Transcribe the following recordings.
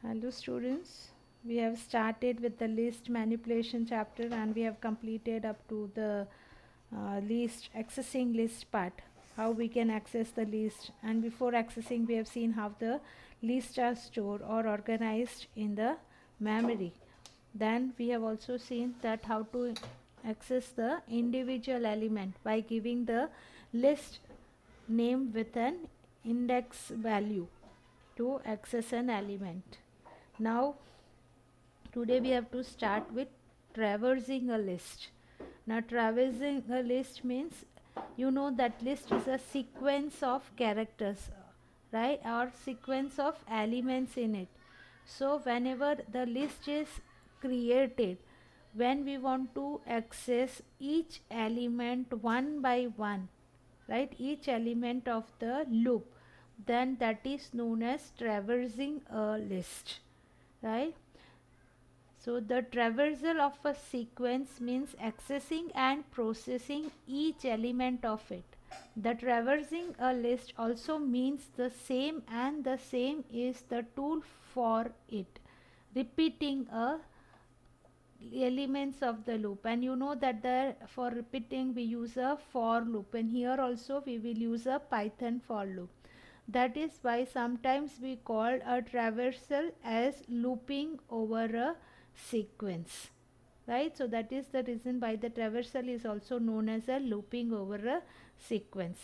Hello students, we have started with the list manipulation chapter and we have completed up to the list accessing list part, how we can access the list. And before accessing we have seen how the lists are stored or organized in the memory. Then we have also seen that how to access the individual element by giving the list name with an index value to access an element. Now today we have to start with traversing a list. Now traversing a list means you know that list is a sequence of characters, right, or sequence of elements in it. So whenever the list is created, when we want to access each element one by one, right, each element of the loop, then that is known as traversing a list, right. So the traversal of a sequence means accessing and processing each element of it. The traversing a list also means the same, and the same is the tool for it, repeating a elements of the loop. And you know that the for repeating we use a for loop, and here also we will use a Python for loop. That is why sometimes we call a traversal as looping over a sequence, right. So that is the reason why the traversal is also known as a looping over a sequence.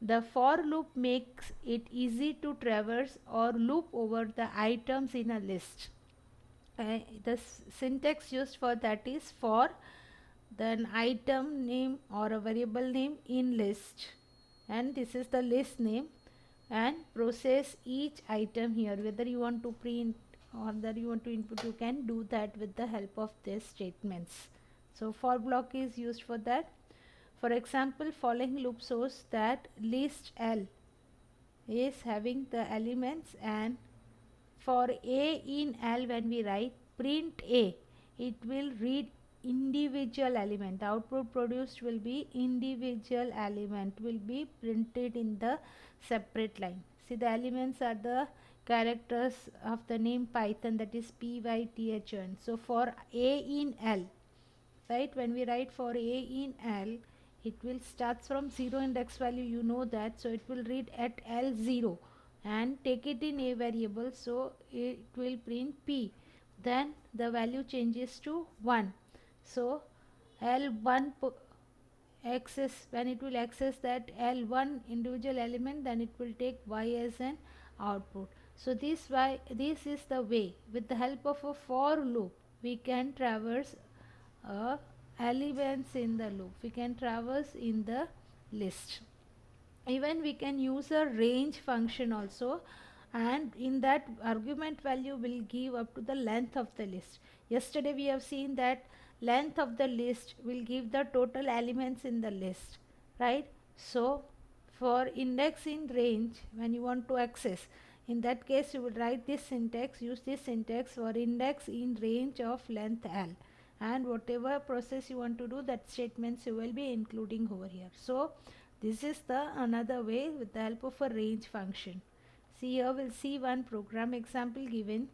The for loop makes it easy to traverse or loop over the items in a list. The syntax used for that is for, then item name or a variable name in list, and this is the list name, and process each item here. Whether you want to print or that you want to input, you can do that with the help of these statements. So for block is used for that. For example, following loop shows that list L is having the elements, and for A in L when we write print A, it will read individual element. The output produced will be individual element, will be printed in the separate line. See, the elements are the characters of the name Python, that is Python. So for A in L, right, when we write for A in L, it will starts from 0 index value, you know that. So it will read at L0 and take it in a variable, so it will print P. Then the value changes to 1. So L1 access, when it will access that L1 individual element, then it will take Y as an output. So this is the way, with the help of a for loop we can traverse elements in the loop, we can traverse in the list. Even we can use a range function also, and in that argument value will give up to the length of the list. Yesterday we have seen that length of the list will give the total elements in the list, right. So for index in range, when you want to access, in that case you will write this syntax, use this syntax for index in range of length L, and whatever process you want to do, that statements you will be including over here. So this is the another way with the help of a range function. See, here we'll see one program example given.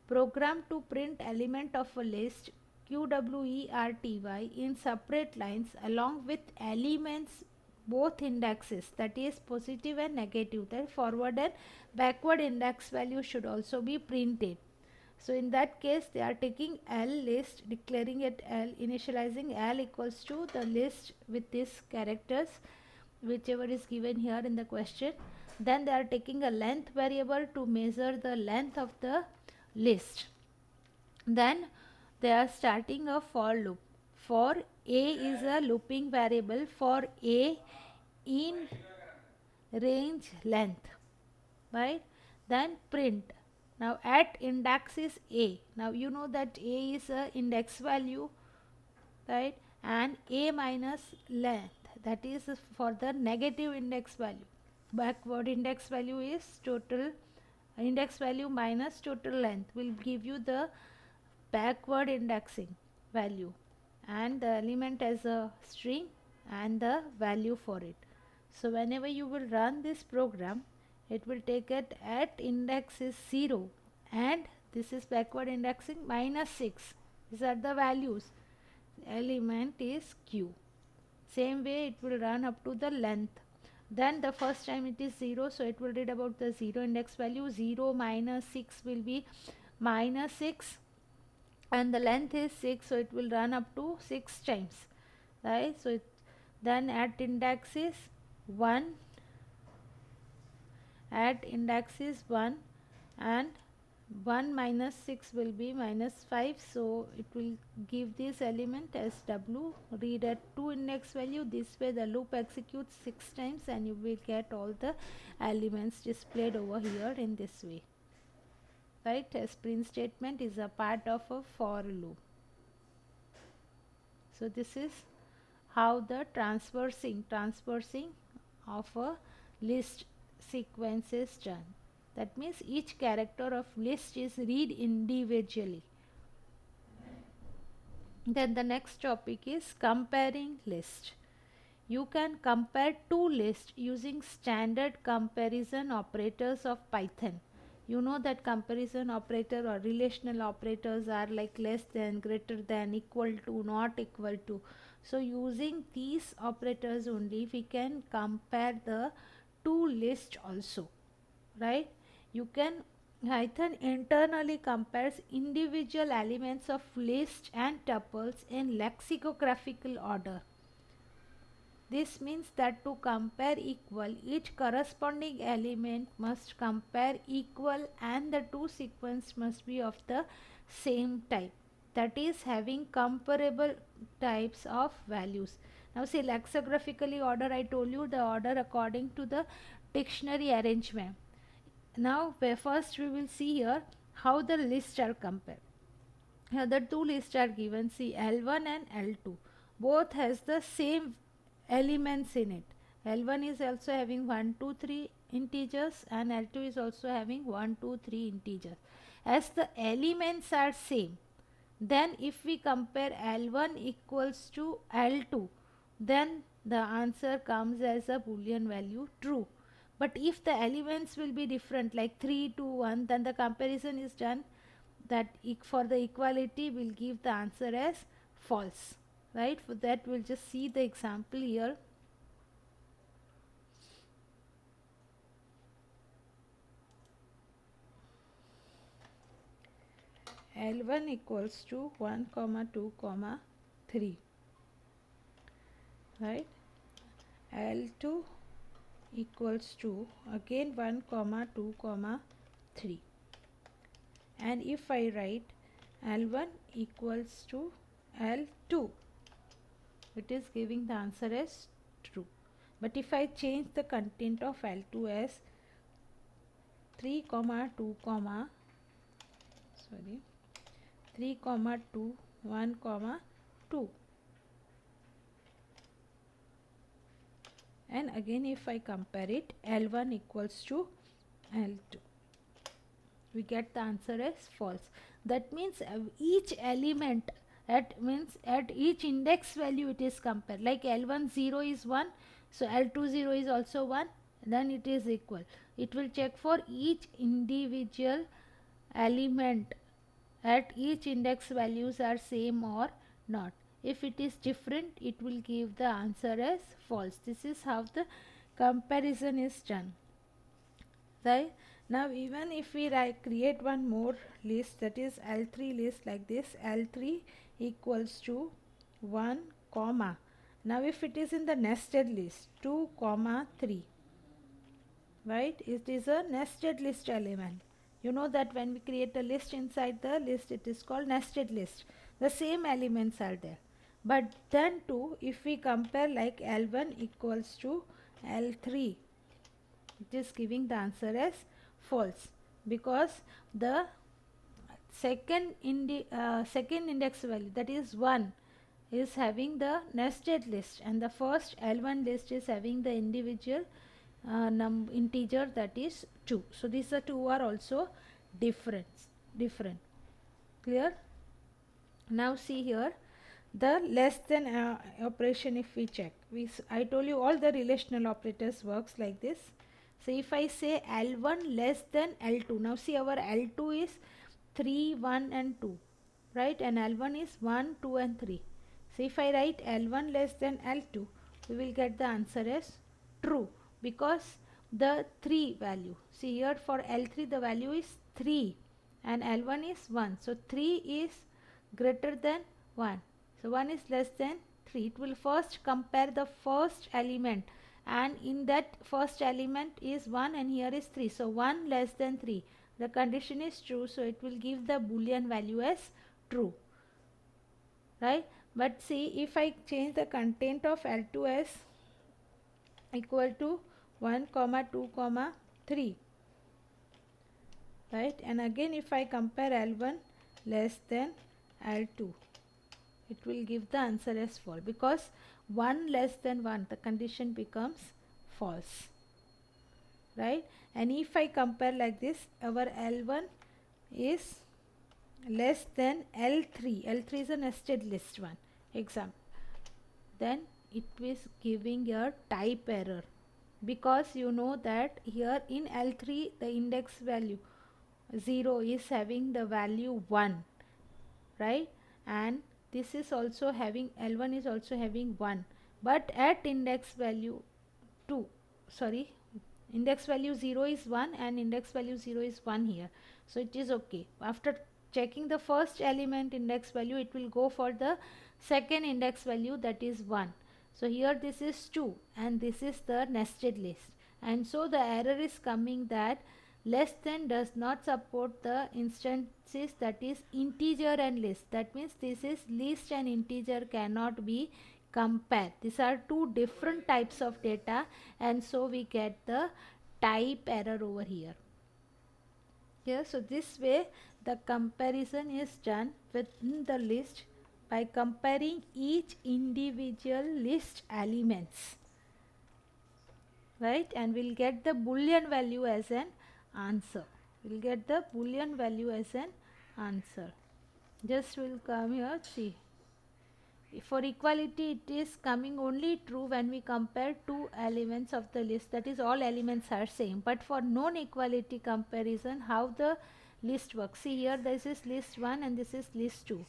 Program to print element of a list QWERTY in separate lines along with elements both indexes, that is positive and negative, that forward and backward index value should also be printed. So in that case they are taking L list, declaring it L, initializing L equals to the list with these characters whichever is given here in the question. Then they are taking a length variable to measure the length of the list. Then they are starting a for loop. For A is a looping variable for A in range length, right. Then print. Now at index is A. Now you know that A is a index value, right, and A minus length, that is for the negative index value. Backward index value is total index value minus total length will give you the backward indexing value, and the element as a string and the value for it. So whenever you will run this program, it will take it at index is 0 and this is backward indexing -6. These are the values. Element is q. Same way it will run up to the length. Then the first time it is 0, so it will read about the 0 index value. 0 minus 6 will be -6, and the length is 6, so it will run up to 6 times, right? So then at index is 1, at index is 1, and 1 minus 6 will be -5, so it will give this element as w. Read at 2 index value. This way the loop executes 6 times and you will get all the elements displayed over here in this way, right? A print statement is a part of a for loop. So this is how the transversing of a list sequence is done. That means each character of list is read individually. Then the next topic is comparing list. You can compare two lists using standard comparison operators of Python. You know that comparison operator or relational operators are like less than, greater than, equal to, not equal to. So using these operators only we can compare the two lists also, right? You can Python internally compares individual elements of list and tuples in lexicographical order. This means that to compare equal, each corresponding element must compare equal and the two sequence must be of the same type. That is having comparable types of values. Now see, lexicographically order, I told you the order according to the dictionary arrangement. Now first we will see here how the lists are compared. Here the two lists are given, see L1 and L2. Both has the same elements in it. L1 is also having 1, 2, 3 integers and L2 is also having 1, 2, 3 integers. As the elements are same, then if we compare L1 equals to L2, then the answer comes as a Boolean value true. But if the elements will be different like 3 to 1, then the comparison is done that for the equality will give the answer as false, right? For that we'll just see the example here. L1 equals to 1, 2, 3, right? L2 equals to again 1, 2, 3, and if I write L1 equals to L2, it is giving the answer as true. But if I change the content of L2 as 3, 2, 3, 2, 1, 2, and again if I compare it, L1 equals to L2, we get the answer as false. That means each element at each index value it is compared. Like L1 0 is 1, so L2 0 is also 1, then it is equal. It will check for each individual element at each index values are same or not. If it is different, it will give the answer as false. This is how the comparison is done, right? Now even if we create one more list, that is L3 list, like this, L3 equals to 1, comma. Now if it is in the nested list 2, 3, right? It is a nested list element. You know that when we create a list inside the list, it is called nested list. The same elements are there. But then too, if we compare like L1 equals to L3, it is giving the answer as false, because the second index value, that is 1, is having the nested list, and the first L1 list is having the individual integer, that is 2. So these two are also different. Clear? Now see here the less than operation. If we check, I told you all the relational operators works like this. So if I say L1 less than L2, now see our L2 is 3, 1 and 2, right, and L1 is 1, 2 and 3. So if I write L1 less than L2, we will get the answer as true, because the 3 value, see here for L3 the value is 3 and L1 is 1, so 3 is greater than 1, so 1 is less than 3. It will first compare the first element, and in that first element is 1 and here is 3, so 1 less than 3, the condition is true, so it will give the boolean value as true, right. But see, if I change the content of L2 as equal to 1 comma 2 comma 3, right, and again if I compare L1 less than L2, it will give the answer as false, because 1 less than 1, the condition becomes false, right. And if I compare like this, our L1 is less than L3, L3 is a nested list one example, then it is giving a type error, because you know that here in L3 the index value 0 is having the value 1, right, and this is also having, L1 is also having 1, but at index value 2, sorry, index value 0 is 1 and index value 0 is 1 here, so it is okay. After checking the first element index value, it will go for the second index value, that is 1. So here this is 2 and this is the nested list, and so the error is coming that less than does not support the instances, that is integer and list. That means this is list and integer cannot be compared. These are two different types of data, and so we get the type error over here. Yeah, so this way the comparison is done within the list by comparing each individual list elements, right, and we'll get the boolean value as an answer. We'll get the boolean value as an answer. Just will come here, see. For equality, it is coming only true when we compare two elements of the list, that is all elements are same. But for non-equality comparison, how the list works, see here this is list 1 and this is list 2.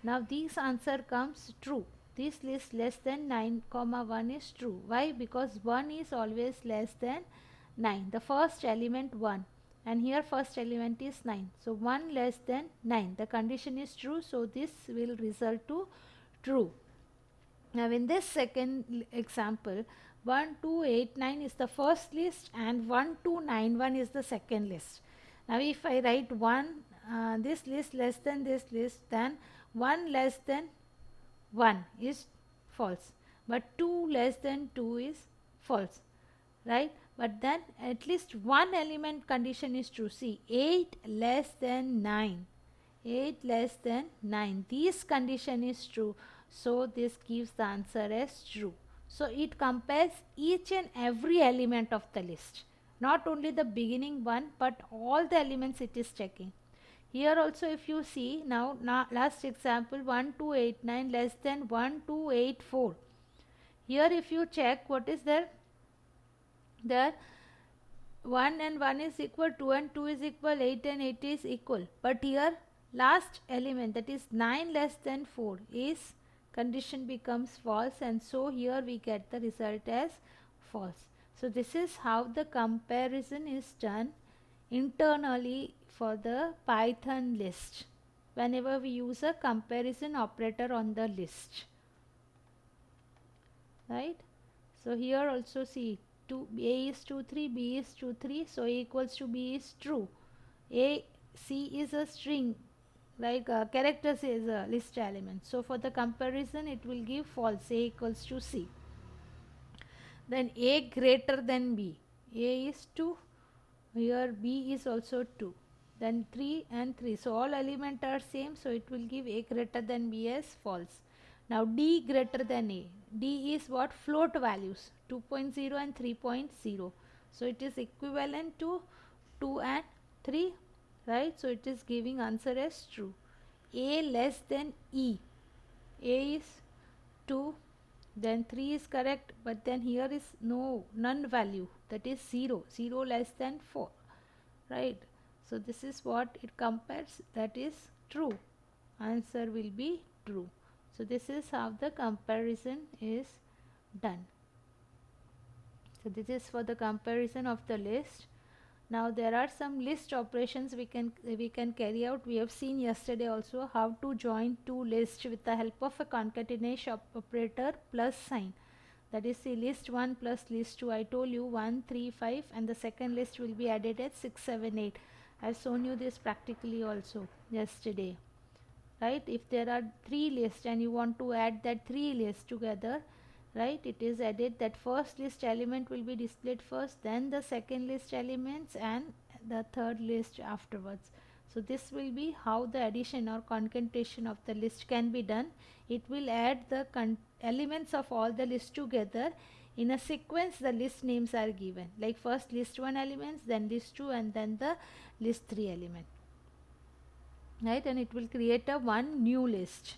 Now this answer comes true. This list less than 9 comma 1 is true. Why? Because 1 is always less than 9, the first element 1, and here first element is 9, so 1 less than 9, the condition is true, so this will result to true. Now in this second example, 1 2 8 9 is the first list and 1 2 9 1 is the second list. Now if I write this list less than this list, then 1 less than 1 is false, but 2 less than 2 is false, right, but then at least one element condition is true. See, 8 less than 9, 8 less than 9, this condition is true, so this gives the answer as true. So it compares each and every element of the list, not only the beginning one but all the elements it is checking. Here also if you see, now last example 1 2 8 9 less than 1 2 8 4, here if you check what is there, 1 and 1 is equal, 2 and 2 is equal, 8 and 8 is equal, but here last element, that is 9 less than 4 is, condition becomes false, and so here we get the result as false. So this is how the comparison is done internally for the Python list whenever we use a comparison operator on the list, right. So here also see, A is 2 3, B is 2 3, so A equals to B is true. C is a string, like characters is a list element, so for the comparison it will give false, A equals to C. Then A greater than B, A is 2, here B is also 2, then 3 and 3, so all elements are same, so it will give A greater than B as false. Now D greater than A, D is what, float values 2.0 and 3.0, so it is equivalent to 2 and 3, right, so it is giving answer as true. A less than E, A is 2, then 3 is correct, but then here is none value, that is 0, 0 less than 4, right? So this is what it compares, that is true. Answer will be true. So this is how the comparison is done. So this is for the comparison of the list. Now there are some list operations we can carry out. We have seen yesterday also how to join two lists with the help of a concatenation operator plus sign. That is the list 1 plus list 2. I told you 1, 3, 5 and the second list will be added at 6, 7, 8. I have shown you this practically also yesterday. Right, if there are 3 lists and you want to add that 3 lists together, right, it is added that first list element will be displayed first, then the second list elements and the third list afterwards. So this will be how the addition or concatenation of the list can be done. It will add the elements of all the lists together in a sequence. The list names are given, like first list 1 elements, then list 2 and then the list 3 element, right, and it will create a one new list.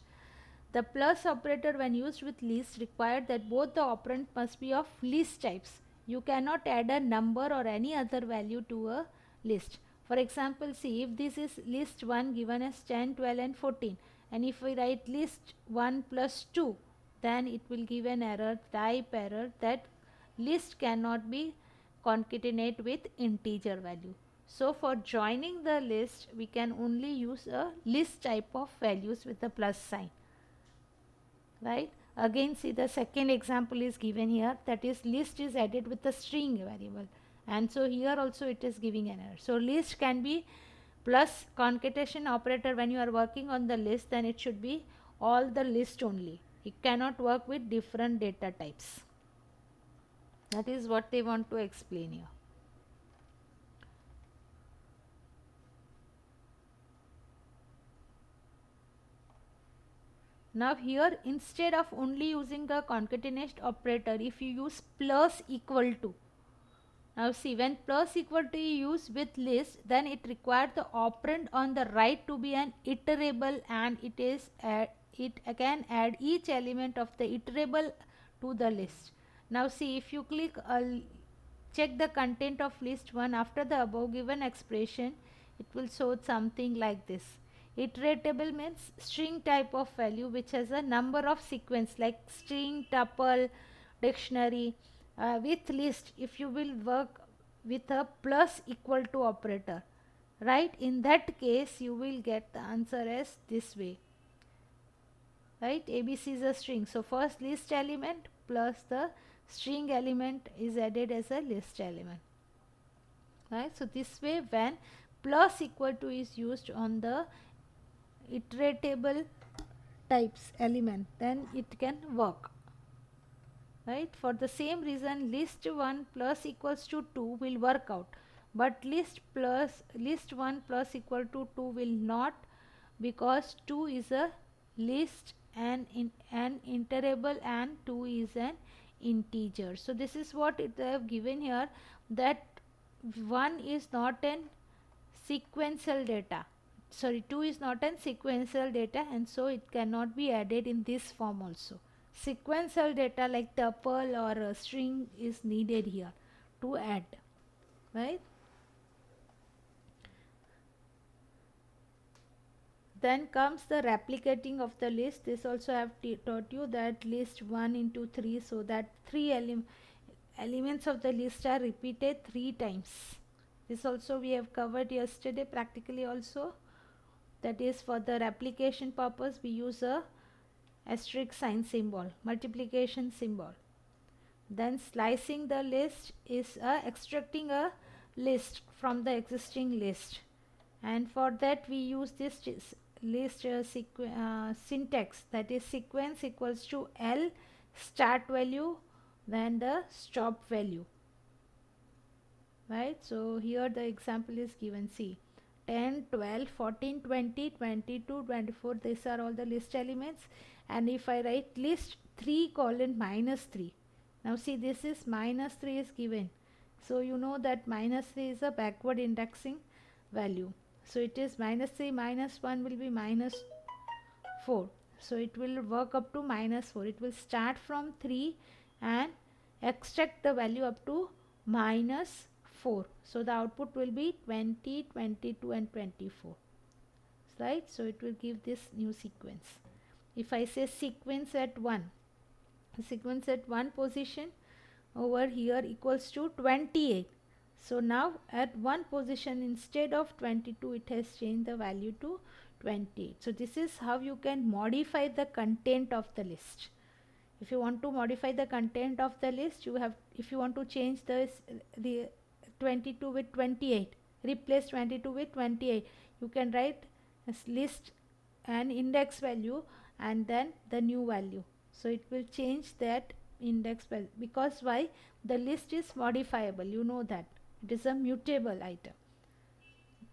The plus operator when used with list required that both the operand must be of list types. You cannot add a number or any other value to a list. For example, see, if this is list 1 given as 10, 12 and 14, and if we write list 1 plus 2, then it will give an error, type error, that list cannot be concatenate with integer value. So for joining the list, we can only use a list type of values with a plus sign, right? Again, see, the second example is given here, that is list is added with a string variable, and so here also it is giving an error. So list can be plus concatenation operator. When you are working on the list, then it should be all the list only. It cannot work with different data types. That is what they want to explain here. Now here, instead of only using the concatenation operator, if you use plus equal to, now see, when plus equal to you use with list, then it requires the operand on the right to be an iterable, and it can add each element of the iterable to the list. Now see, if you click check the content of list 1 after the above given expression, it will show something like this. Iteratable means string type of value which has a number of sequence like string, tuple, dictionary. With list, if you will work with a plus equal to operator, right, in that case you will get the answer as this way, right? ABC is a string, so first list element plus the string element is added as a list element, right? So this way, when plus equal to is used on the iteratable types element, then it can work, right? For the same reason, list 1 plus equals to 2 will work out, but list 1 plus equal to 2 will not, because 2 is a list and an iterable and 2 is an integer. So this is what they have given here, that 1 is not an sequential data, sorry, 2 is not an sequential data, and so it cannot be added in this form also. Sequential data like tuple or a string is needed here to add, right? Then comes the replicating of the list. This also I have taught you, that list 1 into 3, so that 3 elements of the list are repeated 3 times. This also we have covered yesterday practically also. That is, for the replication purpose we use a asterisk sign symbol, multiplication symbol. Then slicing the list is extracting a list from the existing list, and for that we use this list syntax, that is sequence equals to L start value then the stop value, right? So here the example is given, see, 10, 12, 14, 20, 22, 24, these are all the list elements, and if I write list 3 colon minus 3, now see, this is minus 3 is given, so you know that minus 3 is a backward indexing value, so it is minus 3 minus 1 will be minus 4, so it will work up to minus 4. It will start from 3 and extract the value up to minus 4. So the output will be 20, 22 and 24, right? So it will give this new sequence. If I say sequence at 1, sequence at 1 position over here equals to 28. So now at 1 position instead of 22 it has changed the value to 28. So this is how you can modify the content of the list. If you want to modify the content of the list, you have, if you want to change this, the 22 with 28, replace 22 with 28, you can write as list and index value and then the new value. So it will change that index value, because why? The list is modifiable, you know that it is a mutable item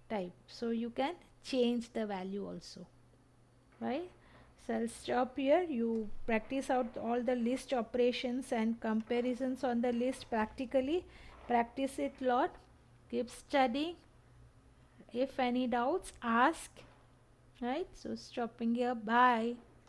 type, so you can change the value also, right? So I'll stop here. You practice out all the list operations and comparisons on the list practically. Practice it lot. Keep studying. If any doubts, ask. Right? So stopping here. Bye.